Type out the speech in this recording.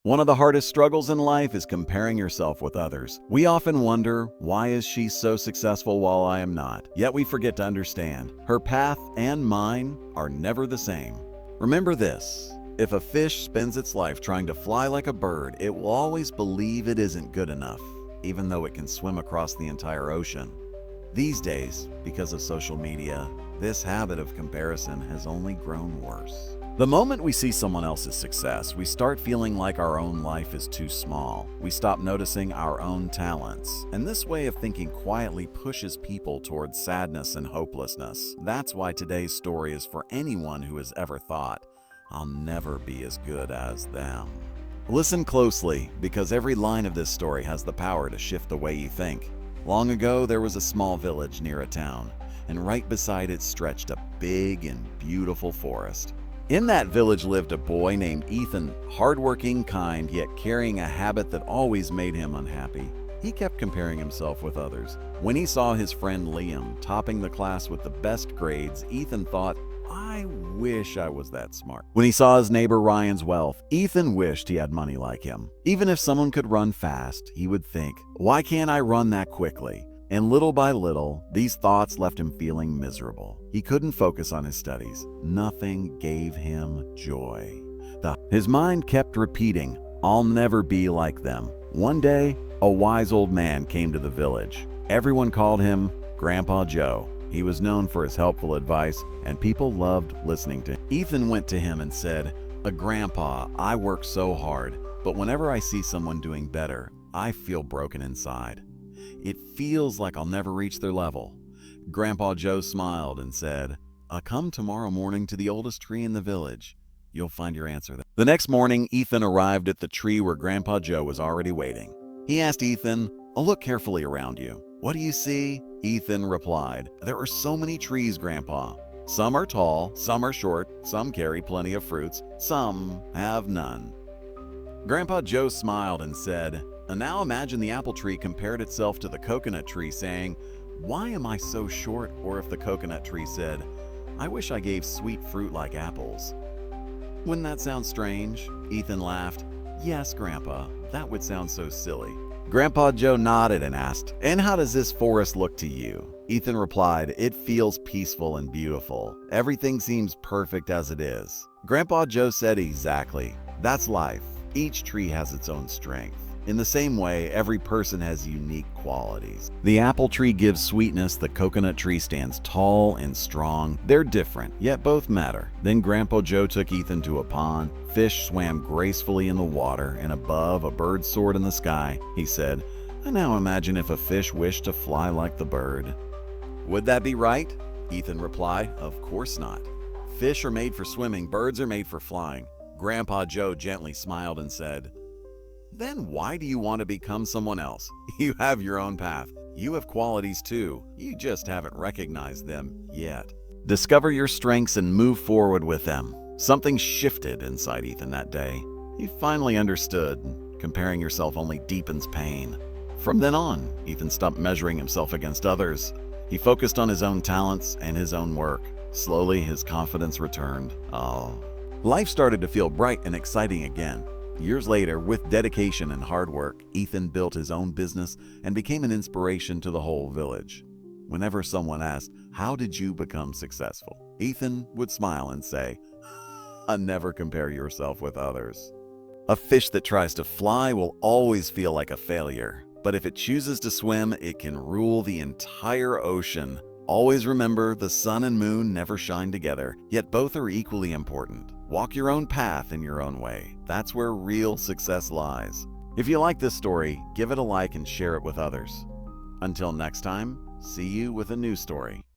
One of the hardest struggles in life is comparing yourself with others. We often wonder, why is she so successful while I am not? Yet we forget to understand, her path and mine are never the same. Remember this, if a fish spends its life trying to fly like a bird, it will always believe it isn't good enough, even though it can swim across the entire ocean. These days, because of social media, this habit of comparison has only grown worse. The moment we see someone else's success, we start feeling like our own life is too small. We stop noticing our own talents, and this way of thinking quietly pushes people towards sadness and hopelessness. That's why today's story is for anyone who has ever thought, "I'll never be as good as them." Listen closely, because every line of this story has the power to shift the way you think. Long ago, there was a small village near a town, and right beside it stretched a big and beautiful forest. In that village lived a boy named Ethan, hardworking, kind, yet carrying a habit that always made him unhappy. He kept comparing himself with others. When he saw his friend Liam topping the class with the best grades, Ethan thought, "I wish I was that smart." When he saw his neighbor Ryan's wealth, Ethan wished he had money like him. Even if someone could run fast, he would think, "Why can't I run that quickly?" And little by little, these thoughts left him feeling miserable. He couldn't focus on his studies. Nothing gave him joy. His mind kept repeating, "I'll never be like them." One day, a wise old man came to the village. Everyone called him Grandpa Joe. He was known for his helpful advice, and people loved listening to him. Ethan went to him and said, "Grandpa, I work so hard, but whenever I see someone doing better, I feel broken inside. It feels like I'll never reach their level." Grandpa Joe smiled and said, "Come tomorrow morning to the oldest tree in the village. You'll find your answer there." The next morning, Ethan arrived at the tree where Grandpa Joe was already waiting. He asked Ethan, "Look carefully around you. What do you see?" Ethan replied, "There are so many trees, Grandpa. Some are tall, some are short, some carry plenty of fruits, some have none." Grandpa Joe smiled and said, "Now imagine the apple tree compared itself to the coconut tree, saying, 'Why am I so short?' Or if the coconut tree said, 'I wish I gave sweet fruit like apples.' Wouldn't that sound strange?" Ethan laughed. "Yes, Grandpa, that would sound so silly." Grandpa Joe nodded and asked, "And how does this forest look to you?" Ethan replied, "It feels peaceful and beautiful. Everything seems perfect as it is." Grandpa Joe said, "Exactly. That's life. Each tree has its own strength. In the same way, every person has unique qualities. The apple tree gives sweetness, the coconut tree stands tall and strong. They're different, yet both matter." Then Grandpa Joe took Ethan to a pond. Fish swam gracefully in the water, and above, a bird soared in the sky. He said, "And now imagine if a fish wished to fly like the bird." "Would that be right?" Ethan replied, "Of course not. Fish are made for swimming, birds are made for flying." Grandpa Joe gently smiled and said, "Then why do you want to become someone else? You have your own path. You have qualities too. You just haven't recognized them yet. Discover your strengths and move forward with them." Something shifted inside Ethan that day. He finally understood. Comparing yourself only deepens pain. From then on, Ethan stopped measuring himself against others. He focused on his own talents and his own work. Slowly, his confidence returned. Life started to feel bright and exciting again. Years later, with dedication and hard work, Ethan built his own business and became an inspiration to the whole village. Whenever someone asked, "How did you become successful?" Ethan would smile and say, "Never compare yourself with others. A fish that tries to fly will always feel like a failure, but if it chooses to swim, it can rule the entire ocean." Always remember, the sun and moon never shine together, yet both are equally important. Walk your own path in your own way. That's where real success lies. If you like this story, give it a like and share it with others. Until next time, see you with a new story.